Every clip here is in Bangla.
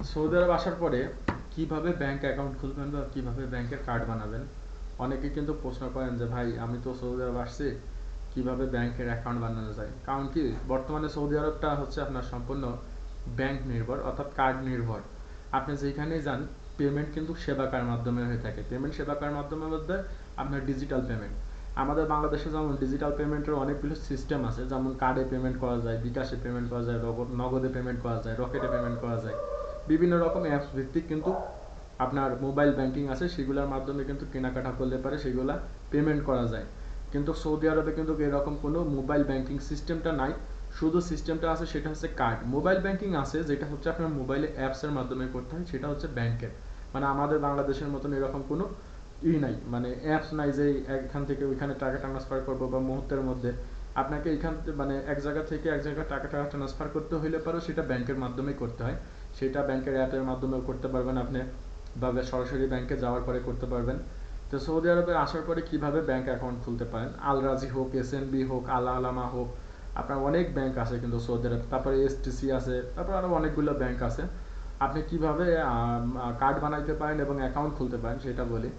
সৌদি আরব আসার পরে কিভাবে ব্যাংক অ্যাকাউন্ট খুলবেন বা কিভাবে ব্যাংকের কার্ড বানাবেন, অনেকে কিন্তু প্রশ্ন করেন যে ভাই আমি তো সৌদি আরব আসছি, কিভাবে ব্যাংকের অ্যাকাউন্ট বানানো যায়। কারণ কি, বর্তমানে সৌদি আরবটা হচ্ছে আপনার সম্পূর্ণ ব্যাংক নির্ভর অর্থাৎ কার্ড নির্ভর। আপনি যেখানেই যান পেমেন্ট কিন্তু সেবাকার মাধ্যমে হয়ে থাকে। পেমেন্ট সেবাকার মাধ্যমের মধ্যে আপনার ডিজিটাল পেমেন্ট, আমাদের বাংলাদেশে যেমন ডিজিটাল পেমেন্টের অনেকগুলো সিস্টেম আছে, যেমন কার্ডে পেমেন্ট করা যায়, বিকাশে পেমেন্ট করা যায়, নগদে পেমেন্ট করা যায়, রকেটে পেমেন্ট করা যায়, বিভিন্ন রকম অ্যাপস ভিত্তিক কিন্তু আপনার মোবাইল ব্যাংকিং আছে, সেগুলোর মাধ্যমে কিন্তু কেনাকাটা করলে পারে সেগুলা পেমেন্ট করা যায়। কিন্তু সৌদি আরবে কিন্তু এরকম কোনো মোবাইল ব্যাংকিং সিস্টেমটা নাই। শুধু সিস্টেমটা আছে সেটা হচ্ছে কার্ড। মোবাইল ব্যাংকিং আছে যেটা হচ্ছে আপনার মোবাইলে অ্যাপসের মাধ্যমে করতে হয়, সেটা হচ্ছে ব্যাংকের। মানে আমাদের বাংলাদেশের মতন এরকম কোনো নাই, মানে অ্যাপস নাই যে এখান থেকে ওইখানে টাকা ট্রান্সফার করবো বা মুহূর্তের মধ্যে। আপনাকে এখান মানে এক জায়গা থেকে এক জায়গায় টাকা ট্রান্সফার করতে হইলে পরেও সেটা ব্যাংকের মাধ্যমেই করতে হয়। সেটা ব্যাংকের অ্যাপের মাধ্যমেও করতে পারবেন আপনি, বা সরাসরি ব্যাংকে যাওয়ার পরে করতে পারবেন। তো সৌদি আরবে আসার পরে কিভাবে ব্যাংক অ্যাকাউন্ট খুলতে পারেন, আল রাজি হোক, এসএনবি হোক, আল আলামা হোক, আপনার অনেক ব্যাংক আছে কিন্তু সৌদি আরব, তারপরে এসটিসি আছে, তারপর আরও অনেকগুলো ব্যাংক আছে। আপনি কিভাবে কার্ড বানাইতে পারেন এবং অ্যাকাউন্ট খুলতে পারেন সেটা বলি।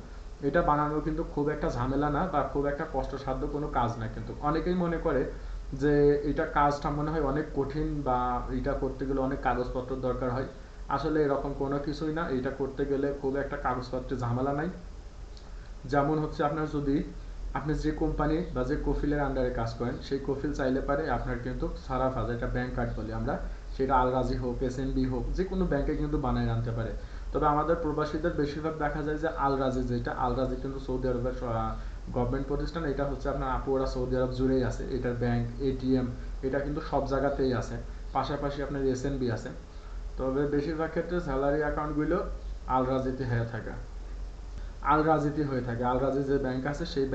এটা বানানো কিন্তু খুব একটা ঝামেলা না বা খুব একটা কষ্টসাধ্য কোনো কাজ না, কিন্তু অনেকেই মনে করে যে এটা কাজটা মনে হয় অনেক কঠিন বা এটা করতে গেলে অনেক কাগজপত্র দরকার হয়। আসলে এরকম কোনো কিছুই না, এটা করতে গেলে খুব একটা কাগজপত্রের ঝামেলা নাই। যেমন হচ্ছে আপনার যদি আপনি যে কোম্পানি বা যে কফিলের আন্ডারে কাজ করেন সেই কফিল চাইলে পারে আপনার কিন্তু সারাফা, যেটা ব্যাংক কার্ড বলি আমরা, সেটা আল রাজি হোক, এসএনবি হোক, যে কোনো ব্যাংকে কিন্তু বানিয়ে আনতে পারে। তবে আমাদের প্রবাসীদের বেশিরভাগ দেখা যায় যে আল রাজি, যেটা আল রাজি কিন্তু সৌদি আরবের গভর্নমেন্ট প্রতিষ্ঠান। এটা হচ্ছে আপনার আপুরা সৌদি আরব জুড়েই আছে, এটার ব্যাংক, এটিএম, এটা কিন্তু সব জায়গাতেই আছে। পাশাপাশি আপনার এসএনবি আছে। তবে বেশিরভাগ ক্ষেত্রে স্যালারি অ্যাকাউন্টগুলো আল রাজিতে হয়ে থাকে, আল রাজিতে হয়ে থাকে। আল রাজি যে ব্যাংক আছে সেই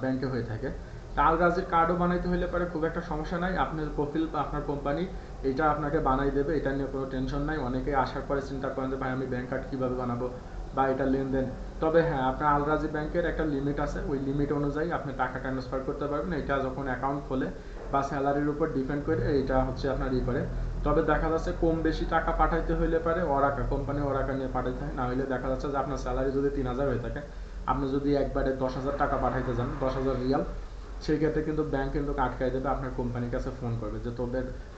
ব্যাংকে হয়ে থাকে। তা আল রাজির কার্ডও বানাইতে হলে পরে খুব একটা সমস্যা নাই, আপনার কফিল বা আপনার কোম্পানি এটা আপনাকে বানাই দেবে, এটা নিয়ে কোনো টেনশন নাই। অনেকে আসার পরে চিন্তা করেন যে ভাই আমি ব্যাংক কার্ড কীভাবে বানাবো বা এটা লেনদেন। তবে হ্যাঁ, আপনার আল রাজি ব্যাংকের একটা লিমিট আছে, ওই লিমিট অনুযায়ী আপনি টাকা ট্রান্সফার করতে পারবেন। এটা যখন অ্যাকাউন্ট খোলে বা স্যালারির উপর ডিপেন্ড করে এটা হচ্ছে আপনার করে। তবে দেখা যাচ্ছে কম বেশি টাকা পাঠাইতে হইলে পারে ওরাকা কোম্পানি ওরাকা নিয়ে পাঠাইতে হয়, না হলে দেখা যাচ্ছে যে আপনার স্যালারি যদি 3,000 হয়ে থাকে, আপনি যদি একবারে 10,000 টাকা পাঠাইতে যান, 10,000 রিয়াল, সেই ক্ষেত্রে কিন্তু ব্যাংক কিন্তু আটকাই দেবে, আপনার কোম্পানির কাছে ফোন করবে যে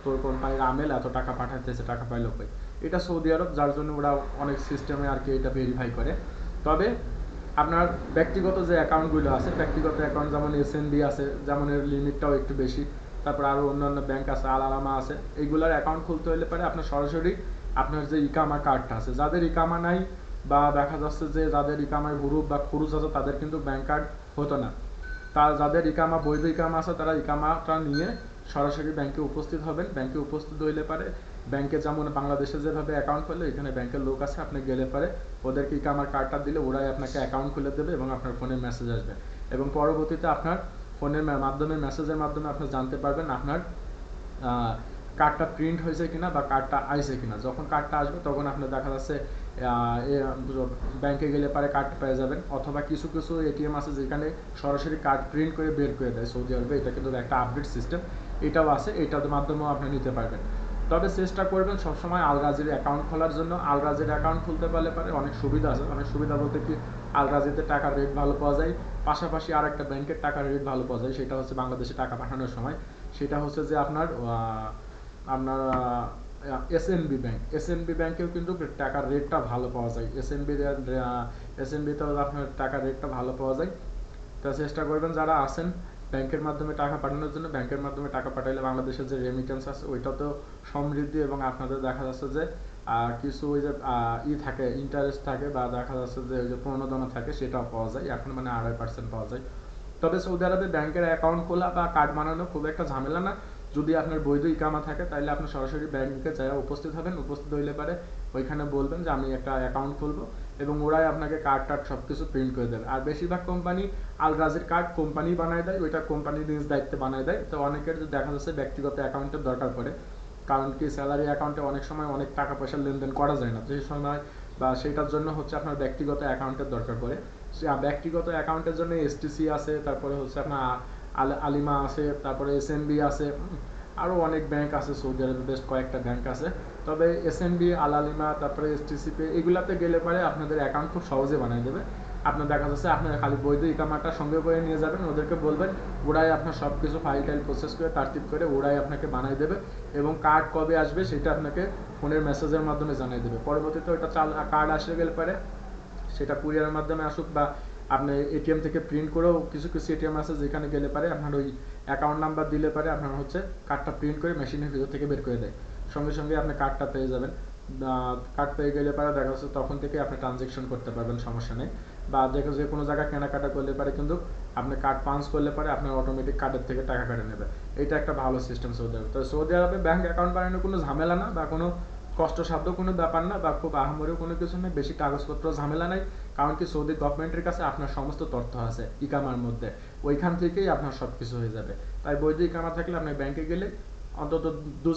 তোর কোম্পানির আমেল এত টাকা পাঠাইতেছে, টাকা পাইলো কই। এটা সৌদি আরব, যার জন্য ওরা অনেক সিস্টেমে আর কি এটা ভেরিফাই করে। তবে আপনার ব্যক্তিগত যে অ্যাকাউন্টগুলো আছে, ব্যক্তিগত অ্যাকাউন্ট যেমন এসএনবি আছে, যেমন এর লিমিটটাও একটু বেশি, তারপর আরও অন্যান্য ব্যাংক আছে, আল আলামা আছে, এইগুলার অ্যাকাউন্ট খুলতে হলে পারে আপনার সরাসরি আপনার যে ইকামা কার্ডটা আছে, যাদের ইকামা নাই বা দেখা যাচ্ছে যে যাদের ইকামার হুরুপ বা খুরুজ আছে তাদের কিন্তু ব্যাংক কার্ড হতো না। তার যাদের ইকামা বৈধ ইকামা আছে তারা ইকামাটা নিয়ে সরাসরি ব্যাংকে উপস্থিত হবেন। ব্যাংকে উপস্থিত হইলে পারে ব্যাংকে যেমন বাংলাদেশে যেভাবে অ্যাকাউন্ট করলে এখানে ব্যাংকের লোক আছে, আপনি গেলে পারে ওদেরকে ইকামার কার্ডটা দিলে ওরাই আপনাকে অ্যাকাউন্ট খুলে দেবে এবং আপনার ফোনে মেসেজ আসবে, এবং পরবর্তীতে আপনার ফোনের মাধ্যমে মেসেজের মাধ্যমে আপনি জানতে পারবেন আপনার কার্ডটা প্রিন্ট হয়েছে কিনা বা কার্ডটা আইছে কিনা। যখন কার্ডটা আসবে তখন আপনার দেখা যাচ্ছে ব্যাংকে গেলে পারে কার্ড পেয়ে যাবেন, অথবা কিছু কিছু এটিএম আছে যেখানে সরাসরি কার্ড প্রিন্ট করে বের করে দেয় সৌদি আরবে, এটা কিন্তু একটা আপডেট সিস্টেম, এটাও আছে, এটার মাধ্যমেও আপনি নিতে পারবেন। তবে চেষ্টা করবেন সবসময় আল রাজির অ্যাকাউন্ট খোলার জন্য। আল রাজির অ্যাকাউন্ট খুলতে পারলে পারে অনেক সুবিধা আছে, অনেক সুবিধা বলতে কি, আল রাজিতে টাকার রেট ভালো পাওয়া যায়, পাশাপাশি আর একটা ব্যাংকের টাকার রেট ভালো পাওয়া যায়, সেটা হচ্ছে বাংলাদেশে টাকা পাঠানোর সময়। সেটা হচ্ছে যে আপনার আপনার এসএনবি ব্যাংক, এসএনবি ব্যাংকেও কিন্তু টাকার রেটটা ভালো পাওয়া যায়। এসএনবিতেও আপনার টাকার রেটটা ভালো পাওয়া যায়। তা চেষ্টা করবেন যারা আছেন ব্যাংকের মাধ্যমে টাকা পাঠানোর জন্য, ব্যাংকের মাধ্যমে টাকা পাঠাইলে বাংলাদেশের যে রেমিটেন্স আছে ওইটাতেও সমৃদ্ধি, এবং আপনাদের দেখা যাচ্ছে যে কিছু ওই যে থাকে, ইন্টারেস্ট থাকে, বা দেখা যাচ্ছে যে ওই যে প্রণোদনা থাকে, সেটাও পাওয়া যায়, এখন মানে 2.5% পাওয়া যায়। তবে সৌদি আরবে ব্যাংকের অ্যাকাউন্ট খোলা বা কার্ড বানানো খুব একটা ঝামেলা না। যদি আপনার বৈধ ইকামা থাকে তাহলে আপনি সরাসরি ব্যাংকে যারা উপস্থিত হবেন, উপস্থিত হইলে পারে ওইখানে বলবেন যে আমি একটা অ্যাকাউন্ট খুলবো, এবং ওরাই আপনাকে কার্ড টার্ড সব কিছু প্রিন্ট করে দেবে। আর বেশিরভাগ কোম্পানি আল রাজির কার্ড কোম্পানি বানায় দেয়, ওইটা কোম্পানি নিজ দায়িত্বে বানায় দেয়। তো অনেকের দেখা যাচ্ছে ব্যক্তিগত অ্যাকাউন্টের দরকার পড়ে, কারণ কি স্যালারি অ্যাকাউন্টে অনেক সময় অনেক টাকা পয়সা লেনদেন করা যায় না, সেই সময় বা সেটার জন্য হচ্ছে আপনার ব্যক্তিগত অ্যাকাউন্টের দরকার পড়ে। ব্যক্তিগত অ্যাকাউন্টের জন্য এসটিসি আছে, তারপরে হচ্ছে আপনার আলিমা আছে, তারপরে এসএনবি আছে, আরও অনেক ব্যাংক আছে সৌদি আরবে, বেশ কয়েকটা ব্যাংক আছে। তবে এসএনবি, আলালিমা, তারপরে এসটিসিপি এগুলাতে গেলে পরে আপনাদের অ্যাকাউন্ট খুব সহজে বানিয়ে দেবে। আপনার দেখা যাচ্ছে আপনার খালি বৈধ ইকামাটা সঙ্গে করে নিয়ে যাবেন, ওদেরকে বলবেন, ওরাই আপনার সব কিছু ফাইল টাইল প্রসেস করে তারতিব করে ওরাই আপনাকে বানিয়ে দেবে, এবং কার্ড কবে আসবে সেটা আপনাকে ফোনের মেসেজের মাধ্যমে জানিয়ে দেবে। পরবর্তীতে ওইটা কার্ড আসে গেলে পরে সেটা কুরিয়ারের মাধ্যমে আসুক বা আপনি এটিএম থেকে প্রিন্ট করেও, কিছু কিছু এটিএম আছে যেখানে গেলে পারে আপনার ওই অ্যাকাউন্ট নাম্বার দিলে পারে আপনার হচ্ছে কার্ডটা প্রিন্ট করে মেশিনের ভিতর থেকে বের করে দেয়, সঙ্গে সঙ্গে আপনি কার্ডটা পেয়ে যাবেন। কার্ড পেয়ে গেলে পারে দেখা যাচ্ছে তখন থেকে আপনি ট্রানজেকশন করতে পারবেন, সমস্যা নেই। বা দেখো যে কোনো জায়গায় কেনাকাটা করলে পারে কিন্তু আপনি কার্ড পাঞ্চ করলে পারে আপনার অটোমেটিক কার্ডের থেকে টাকা কেটে নেবে। এটা একটা ভালো সিস্টেম সৌদি আরবে। তো সৌদি আরবে ব্যাংক অ্যাকাউন্ট বানানোর কোনো ঝামেলা না বা কোনো কষ্টসাধ্য কোনো ব্যাপার না, বা খুব আহামরিও কোনো কিছু নেই, বেশি কাগজপত্র ঝামেলা নাই। কারণ কি সৌদি গভর্নমেন্টের কাছে আপনার সমস্ত তথ্য আছে ইকামার মধ্যে, ওইখান থেকেই আপনার সব কিছু হয়ে যাবে। তাই বৈধ ইকামা থাকলে আপনি ব্যাংকে গেলে অন্তত 2-4